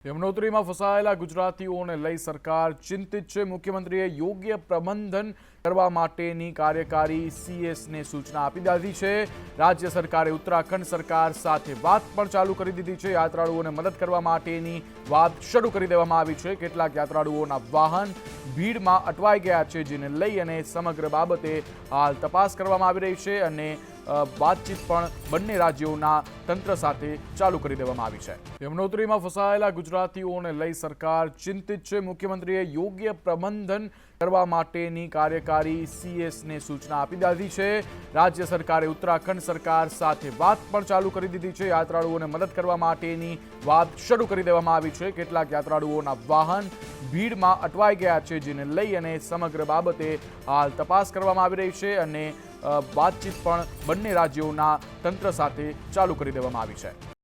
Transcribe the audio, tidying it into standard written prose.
યમનોત્રીમાં ફસાયેલા ગુજરાતીઓને લઈ સરકાર ચિંતિત છે। મુખ્યમંત્રીએ યોગ્ય પ્રબંધન કરવા માટેની કાર્યકારી સીએસને સૂચના આપી દીધી છે। રાજ્ય સરકારે ઉત્તરાખંડ સરકાર સાથે વાત પણ ચાલુ કરી દીધી છે। યાત્રાળુઓને મદદ કરવા માટેની વાત શરૂ કરી દેવામાં આવી છે। કેટલાક યાત્રાળુઓના વાહન ભીડમાં અટવાઈ ગયા છે, જેને લઈ અને સમગ્ર બાબતે હાલ તપાસ કરવામાં આવી રહી છે અને વાતચીત પણ બંને રાજ્યોના તંત્ર સાથે ચાલુ કરી દેવામાં આવી છે। યમનોત્રીમાં ફસાયેલા ગુજરાતીઓને લઈ સરકાર ચિંતિત છે। મુખ્યમંત્રીએ યોગ્ય પ્રબંધન કરવા માટેની કાર્યકારી સીએસને સૂચના આપી દીધી છે। રાજ્ય સરકારે ઉત્તરાખંડ સરકાર સાથે વાત પણ ચાલુ કરી દીધી છે। યાત્રાળુઓને મદદ કરવા માટેની વાત શરૂ કરી દેવામાં આવી છે। કેટલાક યાત્રાળુઓના વાહન ભીડમાં અટવાઈ ગયા છે, જેને લઈ અને સમગ્ર બાબતે હાલ તપાસ કરવામાં આવી રહી છે અને વાતચીત પણ બંને રાજ્યોના તંત્ર સાથે ચાલુ કરી દેવામાં આવી છે।